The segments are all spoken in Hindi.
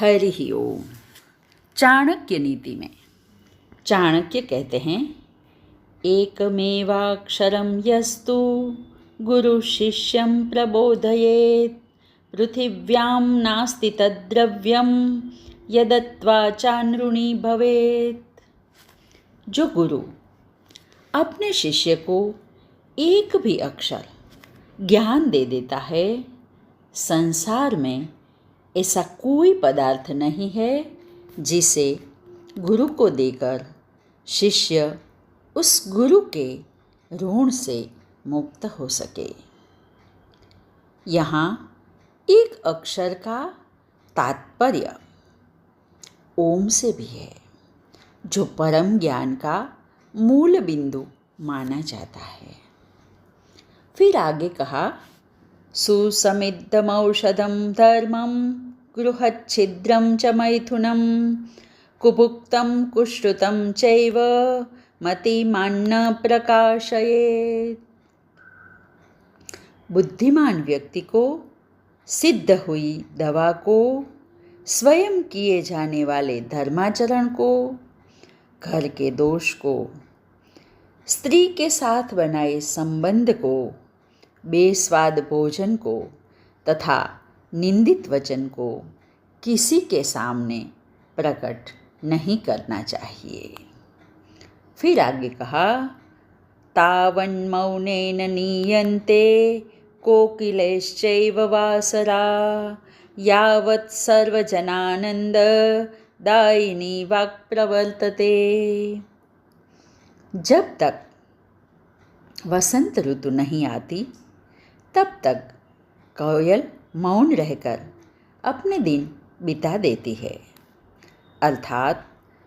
हरि ओम। चाणक्य नीति में चाणक्य कहते हैं, एकमेवाक्षरं यस्तु गुरु शिष्यं प्रबोधयेत् पृथिव्यां नास्ति तद्द्रव्यं यदत्वा चानृणी भवेत्। जो गुरु अपने शिष्य को एक भी अक्षर ज्ञान दे देता है, संसार में ऐसा कोई पदार्थ नहीं है जिसे गुरु को देकर शिष्य उस गुरु के ऋण से मुक्त हो सके। यहाँ एक अक्षर का तात्पर्य ओम से भी है, जो परम ज्ञान का मूल बिंदु माना जाता है। फिर आगे कहा, सुसमिद्धमौषधं धर्मं गृहच्छिद्रं च मैथुनं कुभुक्तं कुश्रुतं चैव मतिमान्न प्रकाशयेत्। बुद्धिमान व्यक्ति को सिद्ध हुई दवा को, स्वयं किए जाने वाले धर्माचरण को, घर के दोष को, स्त्री के साथ बनाए संबंध को, बेस्वाद भोजन को तथा निंदित वचन को किसी के सामने प्रकट नहीं करना चाहिए। फिर आगे कहा, तावन्मौनेन नीयन्ते कोकिलैश्चैव वासरा यावत् सर्वजनानंद दायिनी वाक् प्रवर्तते। जब तक वसंत ऋतु नहीं आती, तब तक कोयल मौन रहकर अपने दिन बिता देती है, अर्थात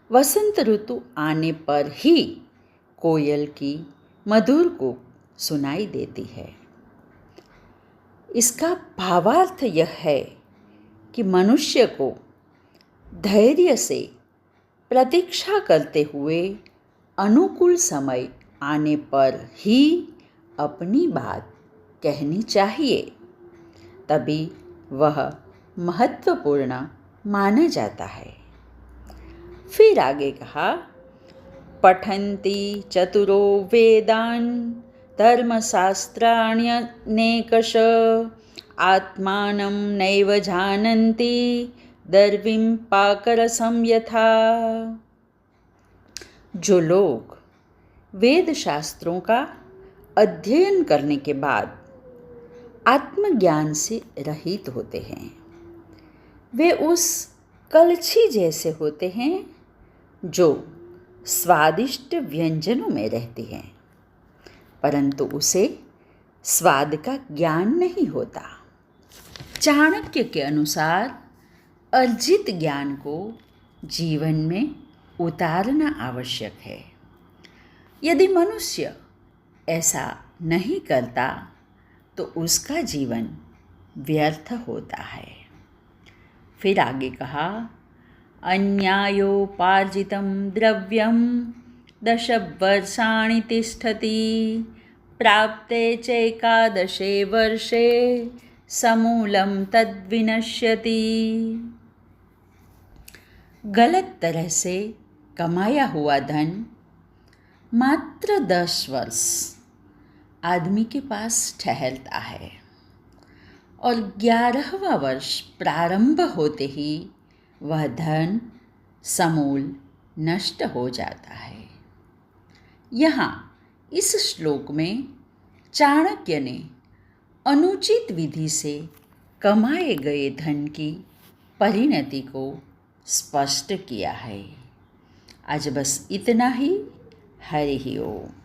वसंत ऋतु आने पर ही कोयल की मधुर कूक सुनाई देती है। इसका भावार्थ यह है कि मनुष्य को धैर्य से प्रतीक्षा करते हुए अनुकूल समय आने पर ही अपनी बात कहनी चाहिए, तभी वह महत्वपूर्ण माना जाता है। फिर आगे कहा, पठन्ति चतुरो वेदान् धर्मशास्त्राण्यनेकश आत्मानं नैव जानन्ति दर्वीं पाकरसं यथा। जो लोग वेद शास्त्रों का अध्ययन करने के बाद आत्मज्ञान से रहित होते हैं, वे उस कलछी जैसे होते हैं जो स्वादिष्ट व्यंजनों में रहती हैं, परंतु उसे स्वाद का ज्ञान नहीं होता। चाणक्य के अनुसार अर्जित ज्ञान को जीवन में उतारना आवश्यक है। यदि मनुष्य ऐसा नहीं करता तो उसका जीवन व्यर्थ होता है। फिर आगे कहा, अन्यायोपार्जितं द्रव्यं 10 वर्षाणि तिष्ठति प्राप्ते चैकादशे वर्षे समूलं तद्विनश्यति। गलत तरह से कमाया हुआ धन मात्र 10 वर्ष आदमी के पास ठहरता है और 11वां वर्ष प्रारंभ होते ही वह धन समूल नष्ट हो जाता है। यहाँ इस श्लोक में चाणक्य ने अनुचित विधि से कमाए गए धन की परिणति को स्पष्ट किया है। आज बस इतना ही। हरि ओम।